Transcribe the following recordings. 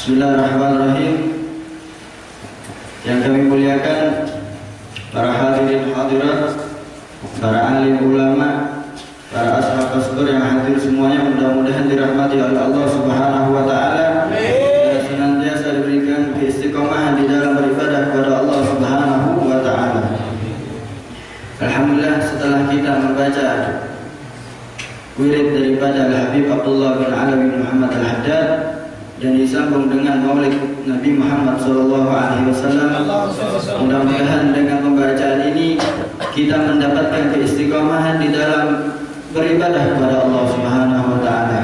Bismillahirrahmanirrahim. Yang kami muliakan para hadirin hadirat, para alim ulama, para ashab asbar yang hadir semuanya, mudah-mudahan dirahmati oleh Allah Subhanahu wa taala dan senantiasa diberikan keistiqomahan di dalam beribadah kepada Allah Subhanahu wa taala. Alhamdulillah, setelah kita membaca wirid daripada Al-Habib Abdullah bin Alawi bin Muhammad Al-Haddad dan disambung dengan maulid Nabi Muhammad SAW, mudah-mudahan dengan pembacaan ini kita mendapatkan keistiqomahan di dalam beribadah kepada Allah Subhanahu wa taala.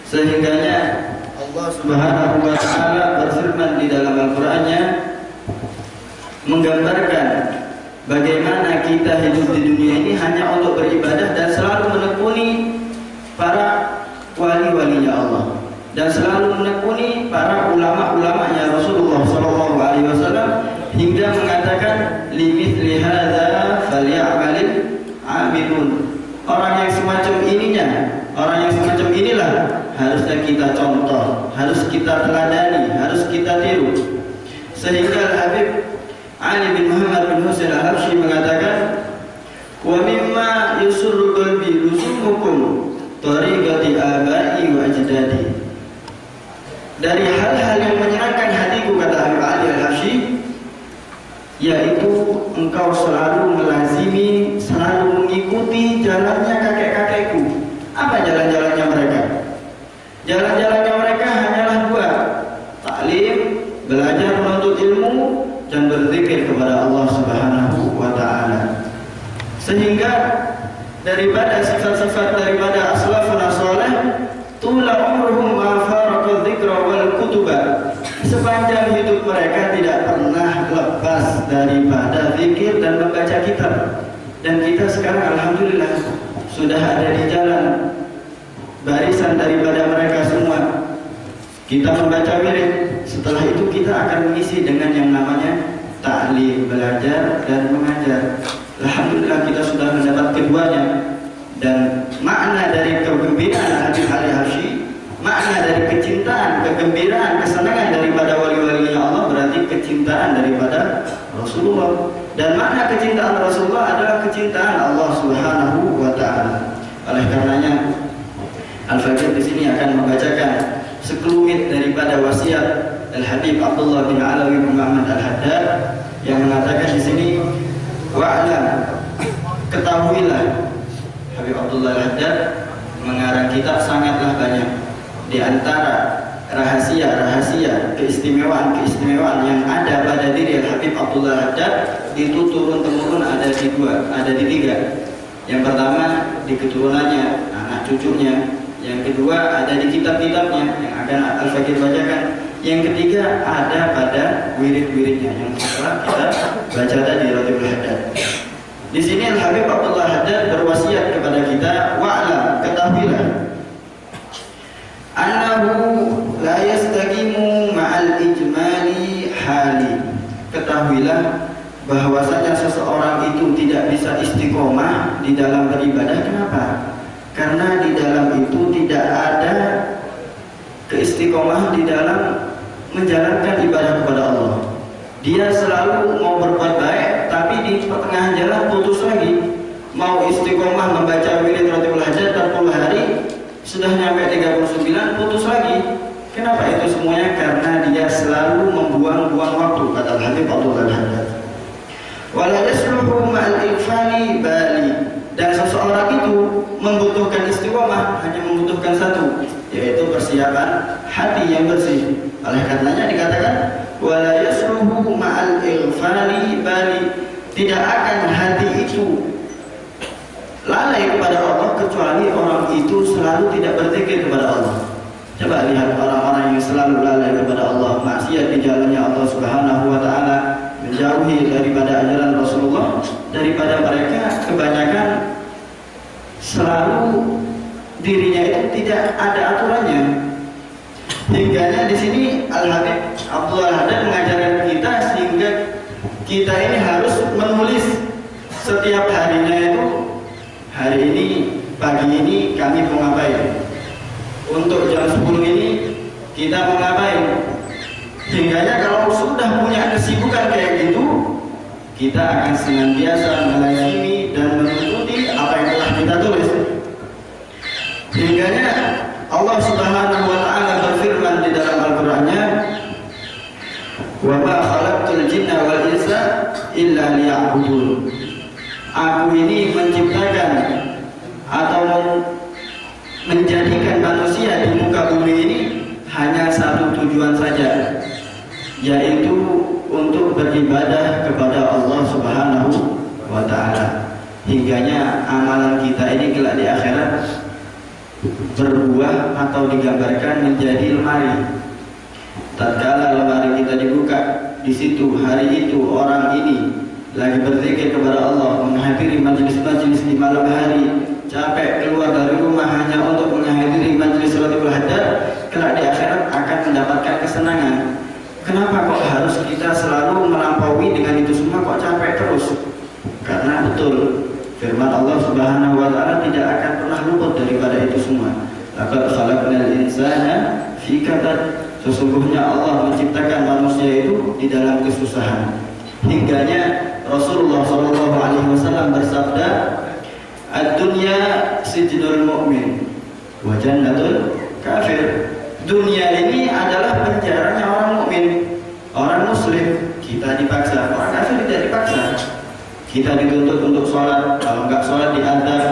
Sehingganya Allah Subhanahu wa taala berfirman di dalam Al-Qur'annya menggambarkan bagaimana kita hidup di dunia ini hanya untuk beribadah dan selalu menekuni para wali-walinya Allah dan selalu menekuni para ulama-ulamanya Rasulullah SAW hingga mengatakan limithli hadza falyamalil amilun. Orang yang semacam inilah harusnya kita contoh, harus kita teladani, harus kita tiru. Sehingga Al-Habib Ali bin Muhammad bin Husain Al-Habsyi mengatakan, wa mimma yusurru qalbi rusumukum tariqati abai wa ajdadi. Dari hal-hal yang menyenangkan hatiku, kata Habib Ali Al-Habsyi, yaitu engkau selalu melazimi, selalu mengikuti jalannya kakek-kakekku. Apa jalan-jalannya mereka? Jalan-jalannya mereka hanyalah dua: taklim, belajar menuntut ilmu, dan berzikir kepada Allah Subhanahu wa taala. Sehingga daripada sifat-sifat daripada aslafun salih, tula umruhum ma faraqu dzikra wal kutuba. Sepanjang hidup mereka tidak pernah lepas daripada zikir dan membaca kitab. Dan kita sekarang alhamdulillah sudah ada di jalan barisan daripada mereka semua. Kita membaca wirid, setelah itu kita akan mengisi dengan yang namanya ta'lim, belajar dan mengajar. Alhamdulillah kita sudah mendapat keduanya. Dan makna dari kegembiraan Habib Ali Habsyi, makna dari kecintaan, kegembiraan, kesenangan daripada wali-walinya Allah berarti kecintaan daripada Rasulullah. Dan makna kecintaan Rasulullah adalah kecintaan Allah Subhanahu wa taala. Oleh karenanya Al-Faqih di sini akan membacakan sekelumit daripada wasiat Al-Habib Abdullah bin Alawi bin Muhammad Al-Haddad yang mengatakan di sini, wa'lam, ketahuilah, Habib Abdullah Al-Haddad mengarang kitab sangatlah banyak. Di antara rahasia-rahasia, keistimewaan-keistimewaan yang ada pada diri Al-Habib Abdullah Al-Haddad itu turun-temurun ada di tiga. Yang pertama di keturunannya, anak cucunya. Yang kedua ada di kitab-kitabnya yang akan Al-Faqih bacakan. Yang ketiga ada pada wirid-wiridnya yang setelah kita baca tadi Ratibul Haddad. Di sini Al-Habib Abdullah Haddad berwasiat kepada kita, wa'lam, ketahuilah, annahu la yastaqimu ma'al ijmali hali. Ketahuilah bahwasanya seseorang itu tidak bisa istiqomah di dalam beribadah. Kenapa? Karena di dalam itu tidak ada keistiqomahan di dalam menjalankan ibadah kepada Allah. Dia selalu mau berbuat baik, tapi di pertengahan jalan putus lagi. Mau istiqomah membaca wirid Ratibul Haddad 40 hari, sudah nyampe 39 putus lagi. Kenapa itu semuanya? Karena dia selalu membuang-buang waktu, kata Al-Habib Abdullah Al-Haddad. Wala yasluhu ma'al infani bali. Dan seseorang itu membutuhkan istiqomah hanya membutuhkan satu, yaitu persiapan hati yang bersih. Oleh karenanya dikatakan wala yasluhu ma'al infani bali. Tidak akan hati itu lalai kepada Allah kecuali orang itu selalu tidak berzikir kepada Allah. Coba lihat orang-orang yang selalu lalai kepada Allah, maksiat di jalannya Allah Subhanahu wa taala, menjauhi daripada ajaran Rasulullah, daripada mereka kebanyakan selalu dirinya itu tidak ada aturannya. Hingganya di sini Al-Habib Abdullah Haddad mengajarkan kita sehingga kita ini harus menulis setiap harinya itu, hari ini, pagi ini kami mau ngapain. Untuk jam 10 ini kita mau ngapain? kita akan senantiasa melazimi dan menuruti apa yang telah kita tulis. Hingganya Allah Subhanahu wa taala berfirman di dalam Al-Qur'annya, "Wa ma khalaqtul jinna wal insa illa liya'budun." Aku ini menciptakan atau menjadikan manusia di muka bumi ini hanya satu tujuan saja, yaitu untuk beribadah kepada Allah Subhanahu wa taala. Hingganya amalan kita ini kelak di akhirat berbuah atau digambarkan menjadi lemari. Tatkala lemari kita dibuka, di situ hari itu orang ini lagi berzikir kepada Allah, menghadiri majelis-majelis di malam hari, capek keluar dari rumah hanya untuk menghadiri majelis Salatul Haddad, kelak di akhirat akan mendapatkan kesenangan. Kenapa kok harus kita selalu melampaui dengan itu semua, kok capek terus? Karena betul firman Allah Subhanahu wa taala tidak akan pernah luput daripada itu semua. Laqad khalaqnal insana fi kabad. Sesungguhnya Allah menciptakan manusia itu di dalam kesusahan. Hingganya Rasulullah SAW bersabda, "Ad-dunya sijnul mu'min wa jannatul kafir." Dunia ini adalah penjaranya orang mukmin, orang muslim. Kita dipaksa, orang kafir tidak dipaksa. Kita dituntut untuk sholat, kalau nggak sholat diazab.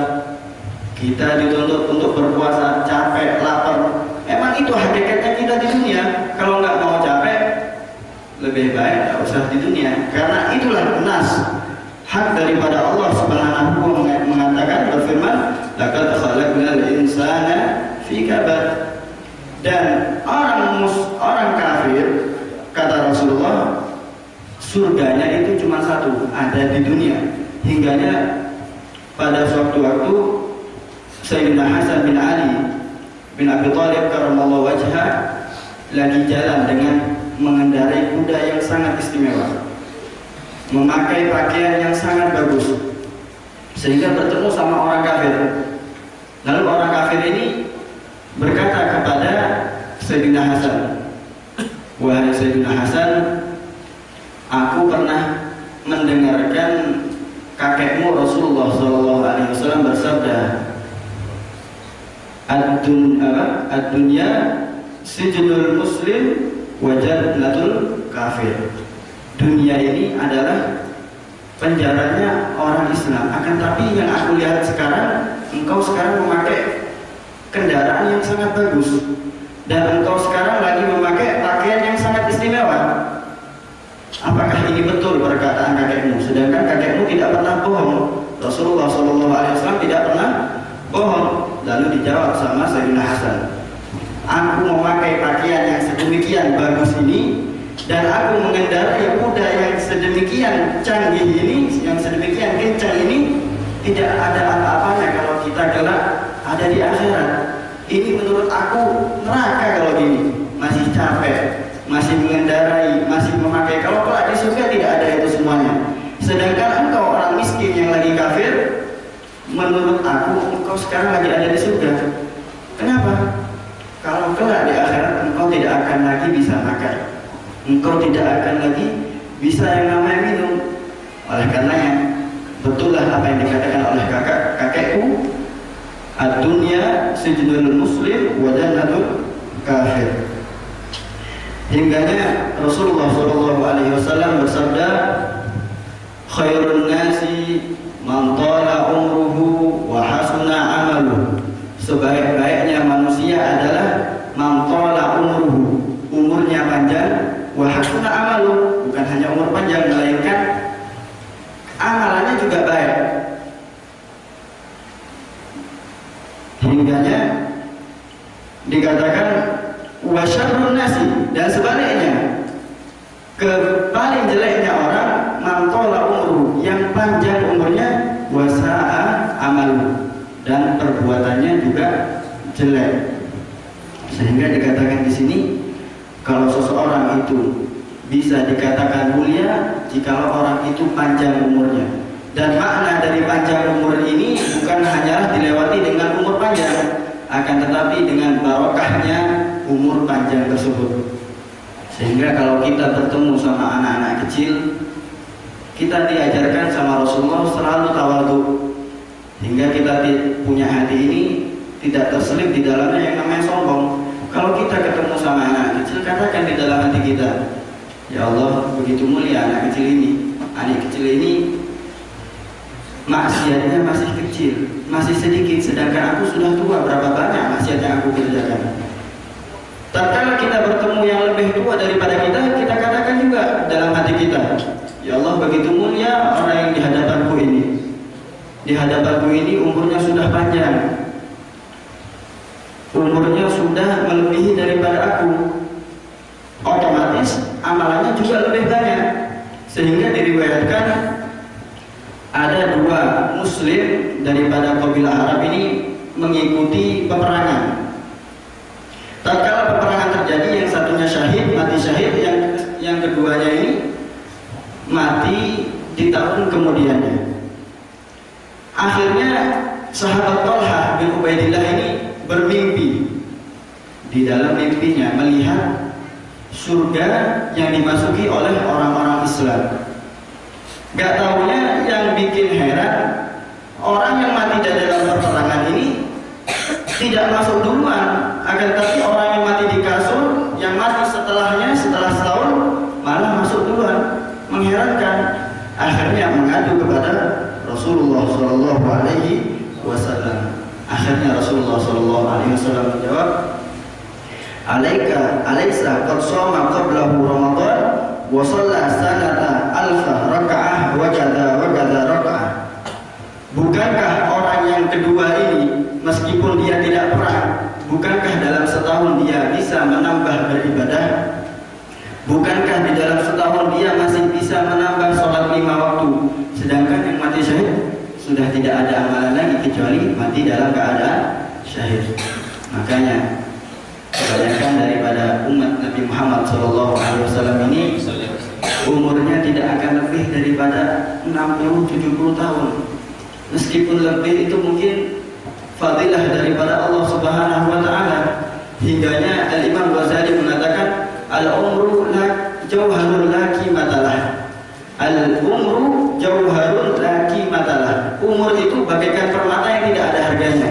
Kita dituntut untuk berpuasa, capek, lapar. Emang itu hakikatnya kita di dunia. Kalau nggak mau capek, lebih baik nggak usah di dunia. Karena itulah nas hak daripada Allah Subhanahu mengatakan, berfirman, "Laqad khalaqnal insana fi kabad." Dan orang kafir, kata Rasulullah, surganya itu cuma satu, ada di dunia. Hingganya pada suatu waktu Sayyidina Hasan bin Ali bin Abi Thalib karramallahu wajhah lagi jalan dengan mengendarai kuda yang sangat istimewa, memakai pakaian yang sangat bagus, sehingga bertemu sama orang kafir. Lalu orang kafir ini berkata kepada Sayyidina Hasan, "Wahai Sayyidina Hasan, aku pernah mendengarkan kakekmu Rasulullah SAW bersabda, Ad-dunya sijnul muslim wa jannatul kafir." Dunia ini adalah penjaranya orang Islam. Akan tapi yang aku lihat sekarang, engkau sekarang memakai kendaraan yang sangat bagus, dan engkau sekarang lagi memakai pakaian yang sangat istimewa. Apakah ini betul perkataan kakekmu? Sedangkan kakekmu tidak pernah bohong. Rasulullah SAW tidak pernah bohong. Lalu dijawab sama Sayyidina Hasan, "Aku memakai pakaian yang sedemikian bagus ini, dan aku mengendarai kuda yang sedemikian canggih ini, yang sedemikian kencang ini, tidak ada apa-apanya kalau kita kelak ada di akhirat. Ini menurut aku neraka kalau gini, masih capek, masih mengendarai, masih memakai. Kalau kelak di surga tidak ada itu semuanya. Sedangkan engkau orang miskin yang lagi kafir, menurut aku engkau sekarang lagi ada di surga. Kenapa? Kalau kelak di akhirat engkau tidak akan lagi bisa makan, engkau tidak akan lagi bisa yang namanya minum. Oleh karenanya, betullah apa yang dikatakan oleh kakekku, ad-dunya sijnul muslim wa jannatul kafir. Hingganya Rasulullah SAW bersabda, "Khairun nasi man tala umruhu wa hasuna amaluhu." Sebaik-baiknya manusia adalah man tala umruhu, umurnya panjang, wa hasuna amaluhu, bukan hanya umur panjang melainkan amalannya juga baik. Hingganya dikatakan wa syarrun nasi, dan sebaliknya paling jeleknya orang man tala umruhu, yang panjang umurnya, wa sa'a amaluhu, dan perbuatannya juga jelek. Sehingga dikatakan di sini, kalau seseorang itu bisa dikatakan mulia jikalau orang itu panjang umurnya. Dan makna dari panjang umur ini bukan hanyalah dilewati dengan umur panjang, akan tetapi dengan barokahnya umur panjang tersebut. Sehingga kalau kita bertemu sama anak-anak kecil, kita diajarkan sama Rasulullah selalu tawadhu, hingga kita punya hati ini tidak terselip di dalamnya yang namanya sombong. Kalau kita ketemu sama anak kecil, katakan di dalam hati kita, ya Allah, begitu mulia anak kecil ini. Anak kecil ini maksiatnya masih kecil, masih sedikit, sedangkan aku sudah tua. Berapa banyak maksiat yang aku kerjakan. Tatkala kita bertemu yang lebih tua daripada kita, kita katakan juga dalam hati kita, ya Allah, begitu mulia orang yang di hadapanku ini. Di hadapanku ini umurnya sudah panjang, umurnya sudah melebihi daripada aku, otomatis amalannya juga lebih banyak. Sehingga diriwayatkan ada 2 muslim daripada kabilah Arab ini mengikuti peperangan. Tatkala peperangan terjadi, yang satunya syahid, mati syahid, yang keduanya ini mati di tahun kemudiannya. Akhirnya sahabat Talha bin Ubaidillah ini bermimpi. Di dalam mimpinya melihat surga yang dimasuki oleh orang-orang Islam. Gak taunya yang bikin heran, orang yang mati dalam peperangan ini tidak masuk duluan, akan tetapi orang yang mati di kasur, yang mati setelahnya, setelah setahun, malah masuk duluan. Mengherankan. Akhirnya mengadu kepada Rasulullah SAW. Akhirnya Rasulullah SAW menjawab, Alaysa qad shoma qablahu Ramadan wa shalla sanata alfa raka'ah wa kadza raka'ah. Bukankah orang yang kedua ini, meskipun dia tidak perang, bukankah dalam setahun dia bisa menambah beribadah? Bukankah di dalam setahun dia masih bisa menambah sholat 5 waktu? Sedangkan yang mati syahid sudah tidak ada amalan lagi kecuali mati dalam keadaan syahid. Makanya kebanyakan daripada umat Nabi Muhammad SAW ini umurnya tidak akan lebih daripada 60-70 tahun. Meskipun lebih itu mungkin fadilah daripada Allah Subhanahu wa taala. Hingganya Al-Imam Ghazali mengatakan, al-umru jauharun la qimatalah. Al-umru jauharun la qimatalah. Umur itu bagaikan permata yang tidak ada harganya.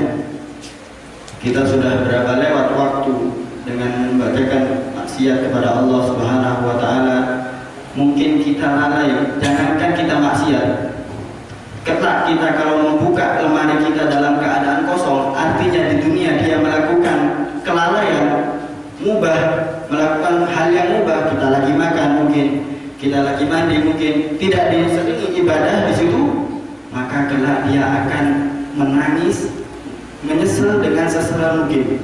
Kita sudah berapa lewat waktu dengan membacakan maksiat kepada Allah Subhanahu wa taala. Mungkin kita lalai, jangankan kita maksiat. Kelak kita kalau membuka lemari kita dalam keadaan kosong, artinya di dunia dia melakukan kelalaian, mubah, melakukan hal yang mubah. Kita lagi makan mungkin, kita lagi mandi mungkin, tidak diseringi ibadah di situ, maka kelak dia akan menangis, menyesal dengan sesera mungkin.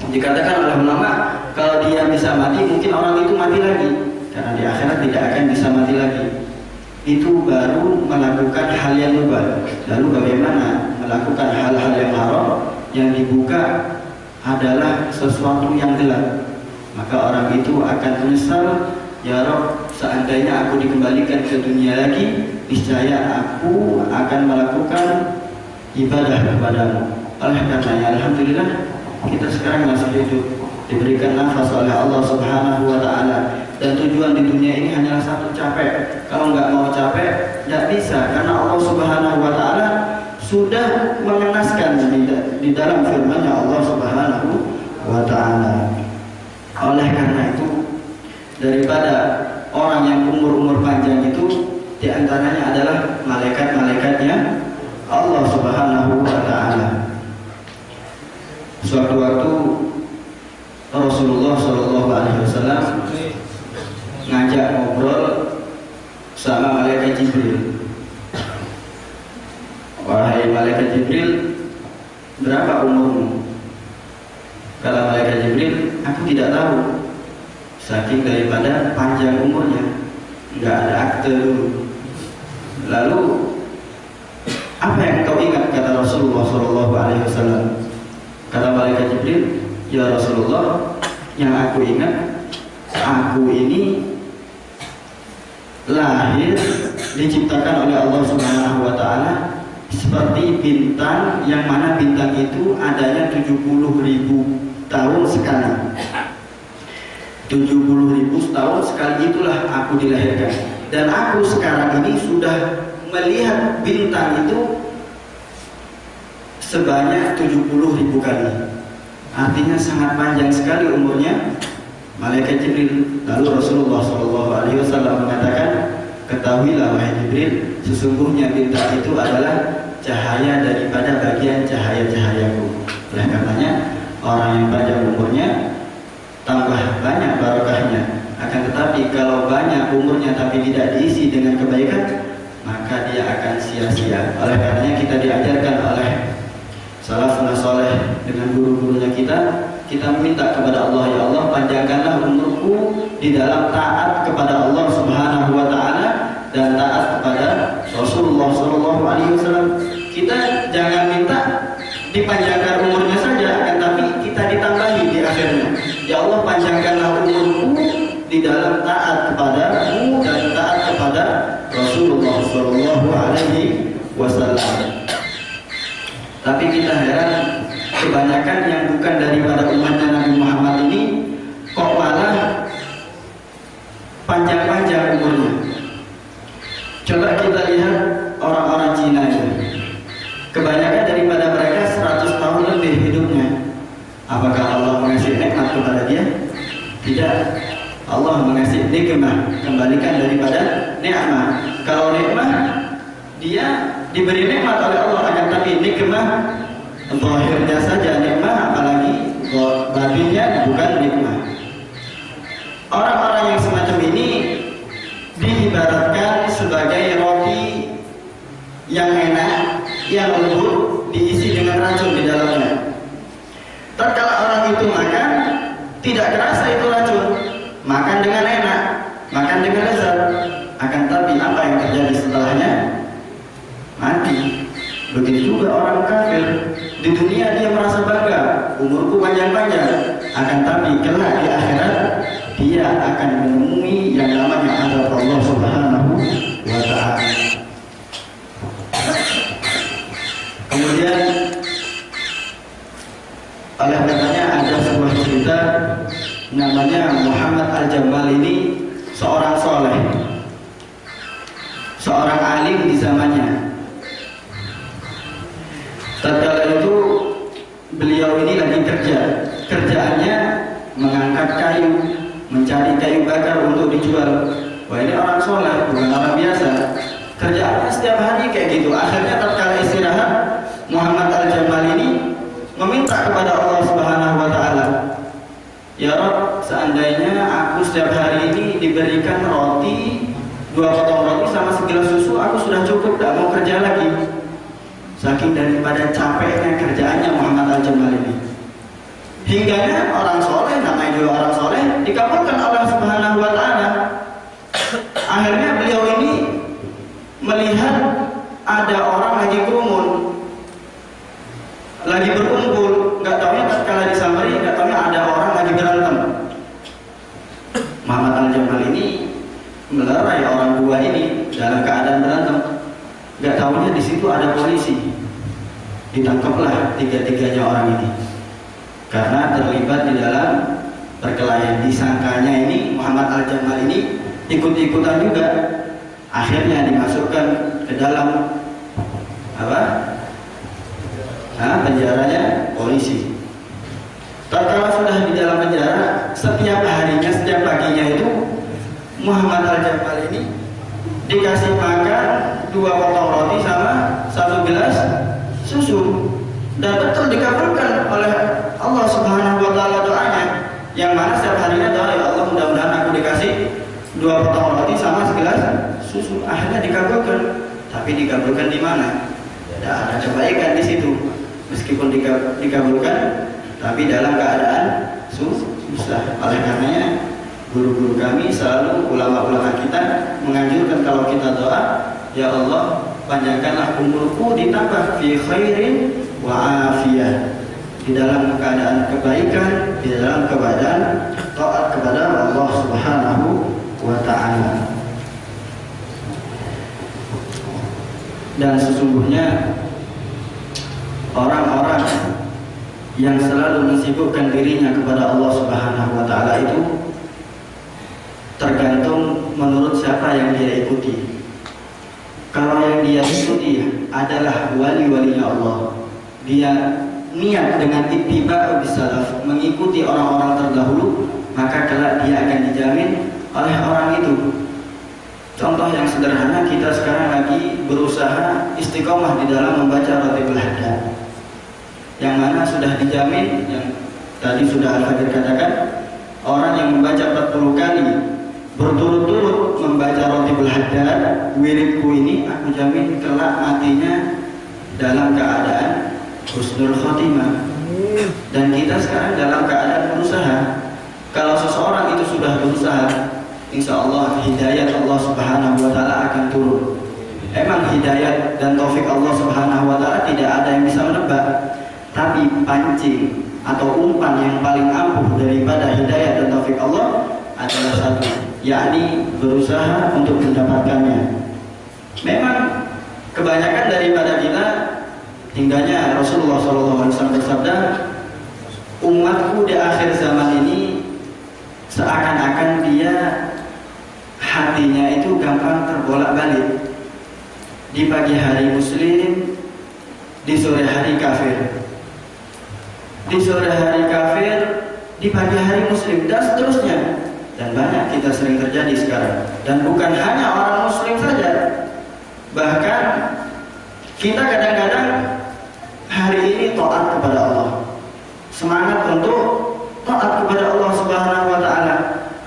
Dikatakan oleh ulama, kalau dia bisa mati, mungkin orang itu mati lagi, karena di akhirat tidak akan bisa mati lagi. Itu baru melakukan hal yang mubah. Lalu bagaimana melakukan hal-hal yang haram? Yang dibuka adalah sesuatu yang gelap, maka orang itu akan menyesal. Ya Rabb, seandainya aku dikembalikan ke dunia lagi, niscaya aku akan melakukan ibadah kepadamu. Oleh karenanya, alhamdulillah kita sekarang masih hidup, diberikan nafas oleh Allah Subhanahu wa taala. Dan tujuan di dunia ini hanyalah satu, capek. Kalau nggak mau capek, nggak bisa, karena Allah Subhanahu wa taala sudah mengenaskan di dalam firman-Nya Allah Subhanahu wa taala. Oleh karena itu, daripada orang yang umur panjang itu, diantaranya adalah malaikat-malaikatnya Allah Subhanahu wa taala. Suatu waktu Rasulullah SAW ngajak ngobrol sama malaikat Jibril. Wahai malaikat Jibril, berapa umurmu? Kata malaikat Jibril, aku tidak tahu. Saking daripada panjang umurnya, nggak ada akte dulu. Lalu apa yang kau ingat? Kata Rasulullah SAW. Kata malaikat Jibril, ya Rasulullah, yang aku ingat, aku ini lahir diciptakan oleh Allah Subhanahu wa taala seperti bintang, yang mana bintang itu adanya 70.000 tahun sekali. 70.000 tahun sekali itulah aku dilahirkan. dan aku sekarang ini sudah melihat bintang itu sebanyak 70.000 kali. Artinya sangat panjang sekali umurnya malaikat Jibril. Lalu Rasulullah SAW mengatakan, ketahuilah wahai Jibril, sesungguhnya bintang itu adalah cahaya daripada bagian cahaya-cahayaku. Oleh karenanya orang yang panjang umurnya tambah banyak barokahnya. Akan tetapi kalau banyak umurnya tapi tidak diisi dengan kebaikan, maka dia akan sia-sia. Oleh karenanya kita diajarkan oleh salafun saleh dengan guru-gurunya kita meminta kepada Allah, ya Allah panjangkanlah umurku di dalam taat kepada Allah Subhanahu wa taala dan taat kepada Rasulullah sallallahu alaihi wasallam. Kita jangan minta dipanjangkan umurnya saja, akan tapi kita ditambahi di akhirnya. Ya Allah panjangkanlah umurku di dalam taat kepadamu dan taat kepada Rasulullah sallallahu alaihi wasallam. Tapi kita heran, kebanyakan yang bukan daripada umatnya Nabi Muhammad ini kok malah panjang-panjang umurnya. Coba kita lihat orang-orang Cina itu. Kebanyakan daripada mereka 100 tahun lebih hidupnya. Apakah Allah mengasih nikmat kepada dia? Tidak. Allah mengasih nikmat, kembalikan daripada nikmat. Kalau nikmat dia diberi nikmat oleh Allah, akan tapi nikmat zahirnya saja nikmat, apalagi batinnya bukan nikmat. Orang-orang yang semacam ini diibaratkan sebagai roti yang enak, yang lembut, diisi dengan racun di dalamnya. Tatkala orang itu makan, tidak terasa itu racun, makan dengan enak, makan dengan lezat. Akan tapi apa yang terjadi setelahnya? Mati. Begitu juga orang kafir. Di dunia dia merasa bangga, umurku panjang-panjang. Akan tapi kelak di akhirat dia akan menemui yang namanya azab Allah Subhanahu wa taala. Kemudian oleh katanya ada sebuah cerita namanya Muhammad Al-Jamal ini seorang soleh, seorang alim di zamannya. Tatkala itu beliau ini lagi kerjaannya mengangkat kayu, mencari kayu bakar untuk dijual. Wah, ini orang soleh, bukan orang biasa. Kerjaannya setiap hari kayak gitu. Akhirnya tatkala istirahat, Muhammad Al-Jamal ini meminta kepada Allah Subhanahu wa taala, ya Rabb, seandainya aku setiap hari ini diberikan roti, 2 potong roti sama segelas susu, aku sudah cukup, tidak mau kerja lagi. Saking daripada capeknya kerjaannya Muhammad Al-Jamal ini, hingganya orang soleh, namanya juga orang soleh, dikabulkan Allah Subhanahu wa taala. Akhirnya beliau ini melihat ada orang lagi kerumun, lagi berkumpul, nggak tahunya tatkala disamari, nggak tahunya ada orang lagi berantem. Muhammad Al-Jamal ini melerai orang dua ini dalam keadaan berantem. Nggak tahunya di situ ada polisi. Ditangkaplah tiga-tiganya orang ini karena terlibat di dalam perkelahian. Disangkanya ini Muhammad Al-Jamal ini ikut-ikutan juga. Akhirnya dimasukkan ke dalam penjaranya polisi. Tatkala sudah di dalam penjara, setiap harinya, setiap paginya itu Muhammad Al-Jamal ini dikasih makan 2 potong roti sama 1 gelas susu, dan betul dikabulkan oleh Allah Subhanahu wa taala doanya, yang mana setiap harinya doa, ya Allah mudah-mudahan aku dikasih 2 potong roti sama segelas susu. Akhirnya dikabulkan. Tapi dikabulkan di mana? Tidak ada kebaikan di situ. Meskipun dikabulkan, tapi dalam keadaan susah. Oleh karenanya guru-guru kami selalu, ulama-ulama kita menganjurkan kalau kita doa, ya Allah panjangkanlah umurku ditambah fi khairin wa afiyah, di dalam keadaan kebaikan, di dalam keadaan taat kepada Allah Subhanahu wa taala. Dan sesungguhnya orang-orang yang selalu mensibukkan dirinya kepada Allah Subhanahu wa taala itu tergantung menurut siapa yang dia ikuti. Kalau yang dia ikuti adalah wali-walinya Allah, dia niat dengan ittiba' bisalaf, mengikuti orang-orang terdahulu, maka kelak dia akan dijamin oleh orang itu. Contoh yang sederhana, kita sekarang lagi berusaha istiqomah di dalam membaca Ratibul Haddad, yang mana sudah dijamin, yang tadi sudah Al-Fadhil katakan, orang yang membaca 40 kali berturut-turut membaca Ratibul Haddad, wiridku ini, aku jamin kelak matinya dalam keadaan husnul khotimah. Dan kita sekarang dalam keadaan berusaha. Kalau seseorang itu sudah berusaha, insya Allah hidayat Allah Subhanahu wa Ta'ala akan turun. Emang hidayat dan taufik Allah Subhanahu wa Ta'ala tidak ada yang bisa menebak, tapi pancing atau umpan yang paling ampuh daripada hidayat dan taufik Allah adalah satu, yakni berusaha untuk mendapatkannya. Memang kebanyakan daripada kita, hingganya Rasulullah SAW bersabda, umatku di akhir zaman ini seakan-akan dia hatinya itu gampang terbolak-balik. Di pagi hari muslim, di sore hari kafir. Di sore hari kafir, di pagi hari muslim, dan seterusnya. Dan banyak kita sering terjadi sekarang. Dan bukan hanya orang muslim saja, bahkan kita kadang-kadang hari ini taat kepada Allah, semangat untuk taat kepada Allah Subhanahu wa Ta'ala,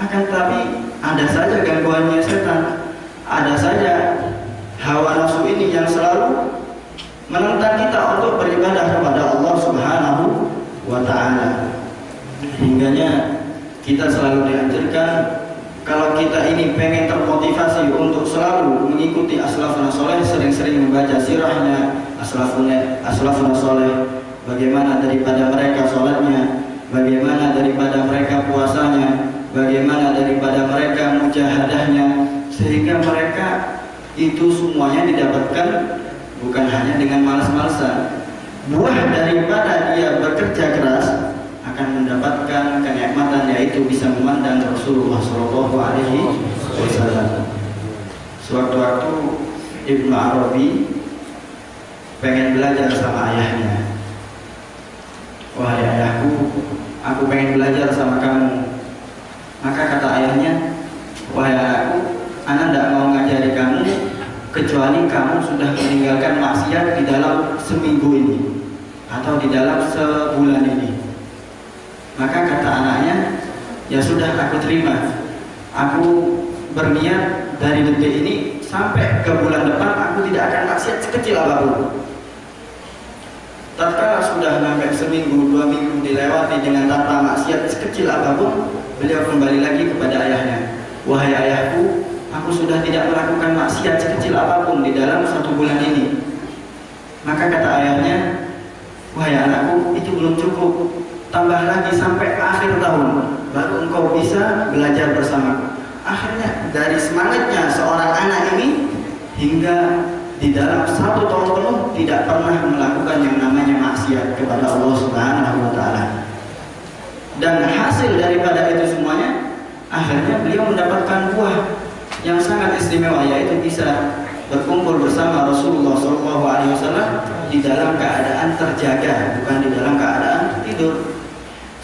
akan tetapi ada saja gangguannya setan, ada saja hawa nafsu ini yang selalu menentang kita untuk beribadah kepada Allah Subhanahu wa Ta'ala. Hingganya kita selalu dianjurkan, kalau kita ini pengen termotivasi untuk selalu mengikuti aslafun soleh, sering-sering membaca sirahnya aslafun soleh, bagaimana daripada mereka sholatnya, bagaimana daripada mereka puasanya, bagaimana daripada mereka mujahadahnya, sehingga mereka itu semuanya didapatkan bukan hanya dengan malas-malasan. Buah daripada dia bekerja keras akan mendapatkan kenikmatan, yaitu bisa memandang Rasulullah SAW. Sewaktu-waktu Ibnu Arabi pengen belajar sama ayahnya. Wahai ayahku, aku pengen belajar sama kamu. Maka kata ayahnya, wahai anakku, anak tidak mau ngajari kamu kecuali kamu sudah meninggalkan maksiat di dalam seminggu ini atau di dalam sebulan ini. Maka kata anaknya, ya sudah, aku terima. Aku berniat dari detik ini sampai ke bulan depan aku tidak akan maksiat sekecil apapun. Tatkala sudah sampai seminggu, 2 minggu dilewati dengan tanpa maksiat sekecil apapun, beliau kembali lagi kepada ayahnya. Wahai ayahku, aku sudah tidak melakukan maksiat sekecil apapun di dalam 1 bulan ini. Maka kata ayahnya, wahai anakku, itu belum cukup. Tambah lagi sampai akhir tahun, baru engkau bisa belajar bersamaku. Akhirnya dari semangatnya seorang anak ini, hingga di dalam 1 tahun penuh tidak pernah melakukan yang namanya maksiat kepada Allah Subhanahu wa Ta'ala. Dan hasil daripada itu semuanya, akhirnya beliau mendapatkan buah yang sangat istimewa, yaitu bisa berkumpul bersama Rasulullah SAW di dalam keadaan terjaga, bukan di dalam keadaan tidur.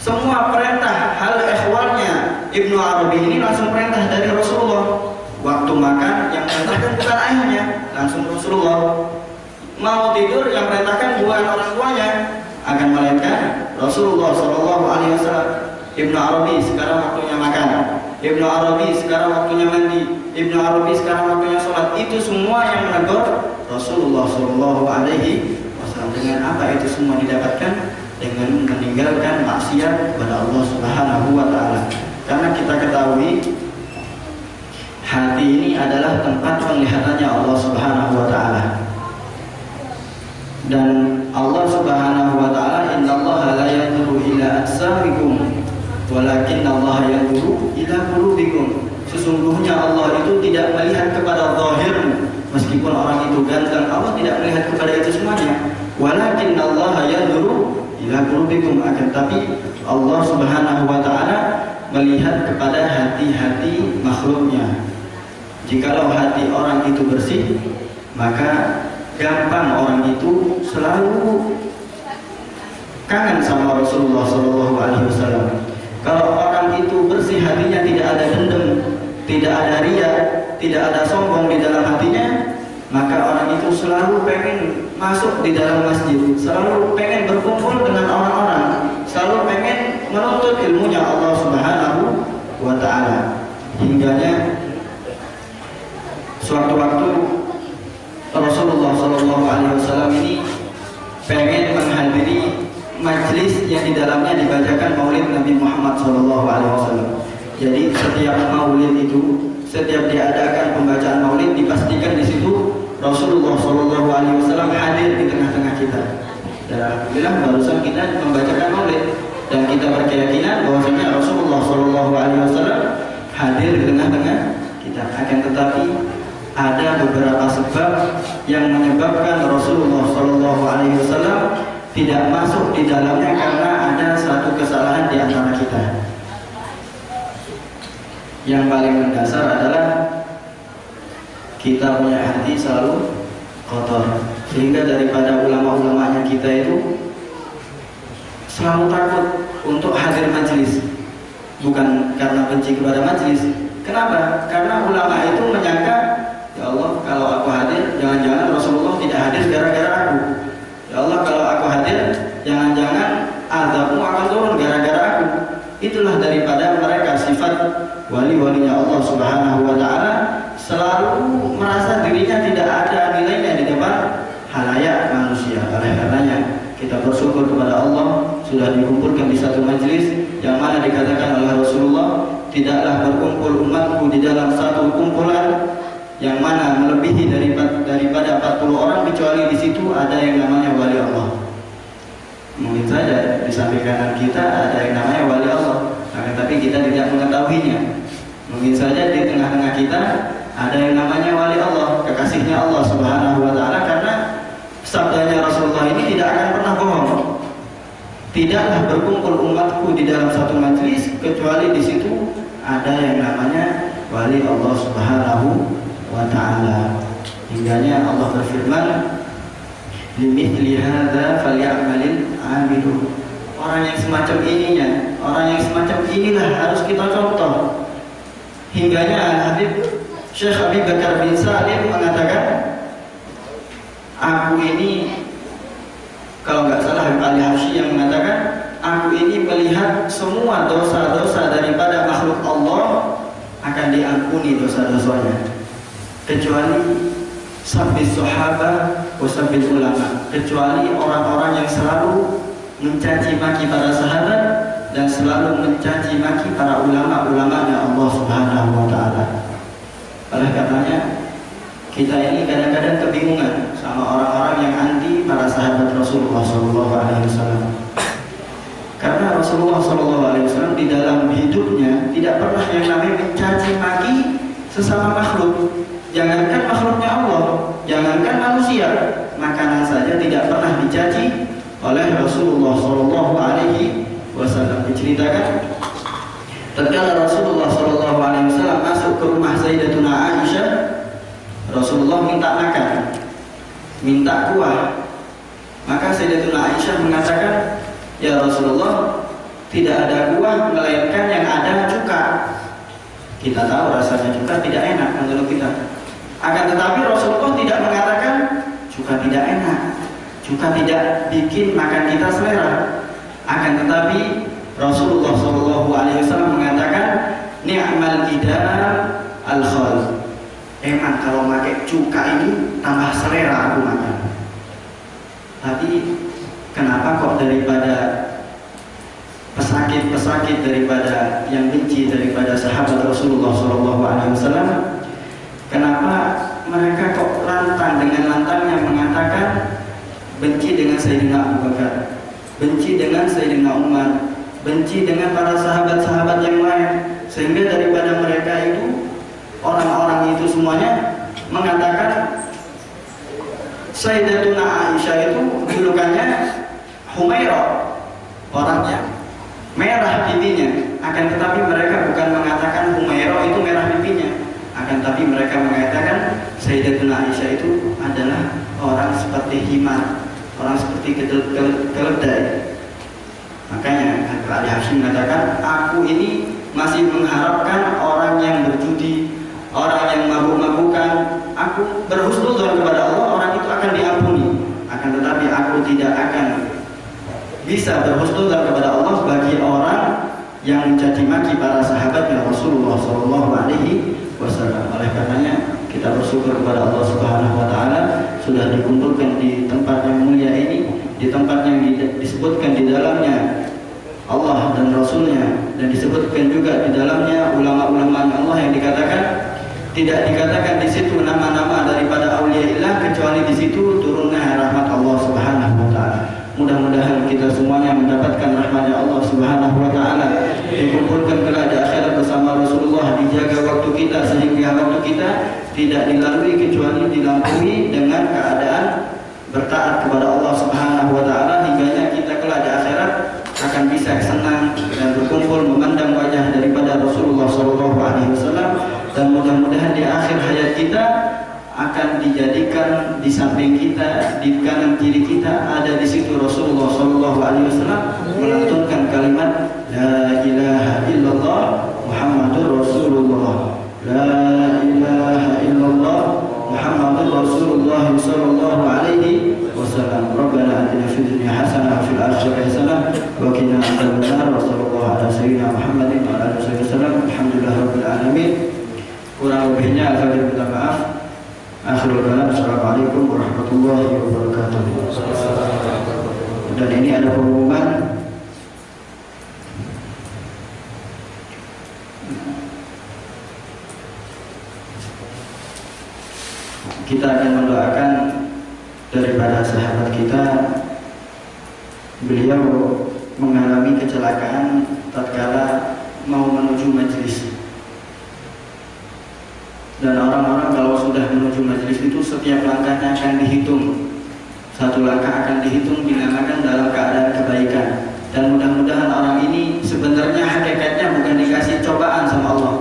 Semua perintah hal ehwalnya Ibnu Arabi ini langsung perintah dari Rasulullah. Waktu makan yang perintahkan bukan ayahnya, langsung Rasulullah. Mau tidur yang perintahkan bukan orang tuanya, akan melainkan Rasulullah SAW. Ibnu Arabi sekarang waktunya makan, Ibnu Arabi sekarang waktunya mandi, Ibnu Arabi sekarang waktunya sholat. Itu semua yang menegur Rasulullah SAW. Dengan apa itu semua didapatkan? Dengan meninggalkan maksiat kepada Allah Subhanahu wa Ta'ala. Karena kita ketahui hati ini adalah tempat penglihatannya Allah Subhanahu wa Ta'ala. Dan Allah Subhanahu wa Ta'ala, innallaha la yanzuru ila ajsamikum walakinnallaha yanzuru ila qulubikum. Sesungguhnya Allah itu tidak melihat kepada zahirmu. Meskipun orang itu ganteng, Allah tidak melihat kepada itu semuanya. Walakinnallaha yanzuru ila qulubikum, akan tapi Allah Subhanahu wa Ta'ala melihat kepada hati-hati makhluknya. Jikalau hati orang itu bersih, maka gampang orang itu selalu kangen sama Rasulullah SAW. Kalau orang itu bersih hatinya, tidak ada dendam, tidak ada ria, tidak ada sombong di dalam hatinya, maka orang itu selalu pengen masuk di dalam masjid, selalu pengen berkumpul dengan orang-orang, selalu pengen menuntut ilmunya Allah Subhanahu wa Ta'ala. Hingganya sewaktu-waktu Rasulullah SAW ini pengen menghadiri majlis yang di dalamnya dibacakan maulid Nabi Muhammad SAW. Jadi setiap maulid itu, setiap diadakan pembacaan maulid, dipastikan di situ Rasulullah SAW hadir di tengah-tengah kita. Dan alhamdulillah barusan kita membacakan maulid dan kita berkeyakinan bahwasanya Rasulullah SAW hadir di tengah-tengah kita. Akan tetapi ada beberapa sebab yang menyebabkan Rasulullah SAW tidak masuk di dalamnya, karena ada satu kesalahan di antara kita. Yang paling mendasar adalah kita punya hati selalu kotor, sehingga daripada ulama-ulamanya kita itu selalu takut untuk hadir majelis. Bukan karena benci kepada majelis. Kenapa? Karena ulama itu menyangka, ya Allah, kalau aku hadir, jangan-jangan Rasulullah tidak hadir gara-gara aku. Ya Allah, kalau aku hadir, jangan-jangan azabmu akan turun gara-gara aku. Itulah daripada mereka sifat wali-walinya Allah Subhanahu wa Ta'ala, selalu merasa dirinya tidak ada nilainya di depan halayak manusia. Oleh karenanya kita bersyukur kepada Allah sudah dikumpulkan di satu majelis yang mana dikatakan oleh Rasulullah, tidaklah berkumpul umatku di dalam satu kumpulan yang mana melebihi daripada 40 orang kecuali di situ ada yang namanya wali Allah. Mungkin saja di samping kanan kita ada yang namanya wali Allah, tapi kita tidak mengetahuinya. Mungkin saja di tengah-tengah kita ada yang namanya wali Allah, kekasihnya Allah Subhanahu wa Ta'ala, karena sabdanya Rasulullah ini tidak akan pernah bohong. Tidaklah berkumpul umatku di dalam satu majelis kecuali di situ ada yang namanya wali Allah Subhanahu wa Ta'ala. Hingganya Allah berfirman, limithli hadza falyamalil amilun. Orang yang semacam ininya, orang yang semacam inilah harus kita contoh. Hingganya Syekh Habib Bakar bin Salim mengatakan, aku ini, kalau nggak salah Habib Ali Habsyi yang mengatakan, aku ini melihat semua dosa-dosa daripada makhluk Allah akan diampuni dosa-dosanya, kecuali sabis sahabat wa sabil ulama, kecuali orang-orang yang selalu mencaci maki para sahabat dan selalu mencaci maki para ulama-ulamanya Allah Subhanahu wa Ta'ala. Oleh karenanya kita ini kadang-kadang kebingungan sama orang-orang yang anti para sahabat Rasulullah SAW. Karena Rasulullah SAW di dalam hidupnya tidak pernah yang namanya mencaci maki sesama makhluk. Jangankan makhluknya Allah, jangankan manusia, makanan saja tidak pernah dicaci oleh Rasulullah SAW. Diceritakan tatkala Rasulullah SAW masuk ke rumah Sayyidatuna Aisyah, Rasulullah minta makan, minta kuah. Maka Sayyidatuna Aisyah mengatakan, ya Rasulullah, tidak ada kuah melainkan yang ada cuka. Kita tahu rasanya cuka tidak enak menurut kita. Akan tetapi Rasulullah tidak mengatakan cuka tidak enak, cuka tidak bikin makan kita selera. Akan tetapi Rasulullah SAW mengatakan, ni'mal idam al-khal. Emang kalau pakai cuka ini tambah selera aku makan. Tapi kenapa kok daripada pesakit-pesakit, daripada yang benci daripada sahabat Rasulullah SAW, kenapa mereka kok lantang dengan lantangnya mengatakan benci dengan Sayyidina Abu Bakar, benci dengan Sayyidina Umar, benci dengan para sahabat-sahabat yang lain, sehingga daripada mereka itu, orang-orang itu semuanya mengatakan Sayyidatuna Aisyah itu julukannya Humairah, orangnya merah pipinya. akan tetapi mereka bukan mengatakan Humairah itu merah pipinya, akan tetapi mereka mengatakan Sayyidatuna Aisyah itu adalah orang seperti himar, orang seperti keledai. Makanya Ali Hashim mengatakan, aku ini masih mengharapkan orang yang berjudi, orang yang mabuk-mabukan. Aku berhusnudzon kepada Allah, orang itu akan diampuni. Akan tetapi aku tidak akan bisa berhusnudzon kepada Allah bagi orang yang mencaci maki para sahabatnya Rasulullah SAW. Oleh karenanya kita bersyukur kepada Allah Subhanahu Wa Taala sudah dikumpulkan di tempat yang mulia ini, di tempat yang disebutkan di dalamnya Allah dan Rasulnya, dan disebutkan juga di dalamnya ulama-ulama Allah yang dikatakan, tidak dikatakan di situ nama-nama daripada auliaillah kecuali di situ turunnya rahmat Allah Subhanahu Wa Taala. Mudah-mudahan kita semuanya mendapatkan rahmatnya Allah Subhanahu Wa Taala, dikumpulkan kelak di akhirat bersama Rasulullah, dijaga waktu kita sehingga waktu kita tidak dilalui kecuali dilampaui dengan keadaan bertaat kepada Allah Subhanahu Wa Taala, hingga kita kelak di akhirat akan bisa senang dan berkumpul memandang wajah daripada Rasulullah SAW. Dan mudah-mudahan di akhir hayat kita akan dijadikan di samping kita, di kanan kiri kita ada di situ Rasulullah SAW melantunkan kalimat La ilaha illallah Muhammadur Rasulullah, La ilaha illallah Muhammadur Rasulullah sallallahu alaihi wasallam. Rabbana atina fid dunya hasanah wa fil akhirati hasanah wa qina adzabannar. Wa sallallahu ala sayyidina Muhammadin wa ala alihi wasallam. Alhamdulillahirabbil alamin. Kurang lebihnya saya minta maaf. Akhirul kalam. Assalamualaikum warahmatullahi wabarakatuh. Dan ini ada pengumuman. Kita akan mendoakan daripada sahabat kita, beliau mengalami kecelakaan tatkala mau menuju majelis. Dan orang-orang kalau sudah menuju majelis itu setiap langkahnya akan dihitung. Satu langkah akan dihitung dinamakan dalam keadaan kebaikan. Dan mudah-mudahan orang ini sebenarnya hakikatnya bukan dikasih cobaan sama Allah,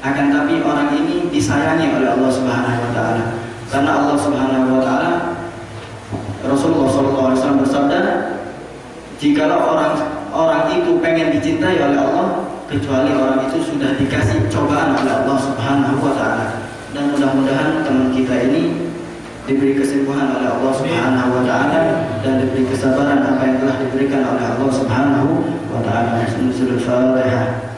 akan tapi orang ini disayangi oleh Allah Subhanahu Wa Taala. Karena Allah Subhanahu Wa Taala, Rasulullah SAW bersabda, jikalau orang itu pengen dicintai oleh Allah, kecuali orang itu sudah dikasih cobaan oleh Allah Subhanahu Wa Taala. Dan mudah-mudahan teman kita ini diberi kesembuhan oleh Allah Subhanahu Wa Taala dan diberi kesabaran apa yang telah diberikan oleh Allah Subhanahu Wa Taala. Bismillahirrahmanirrahim.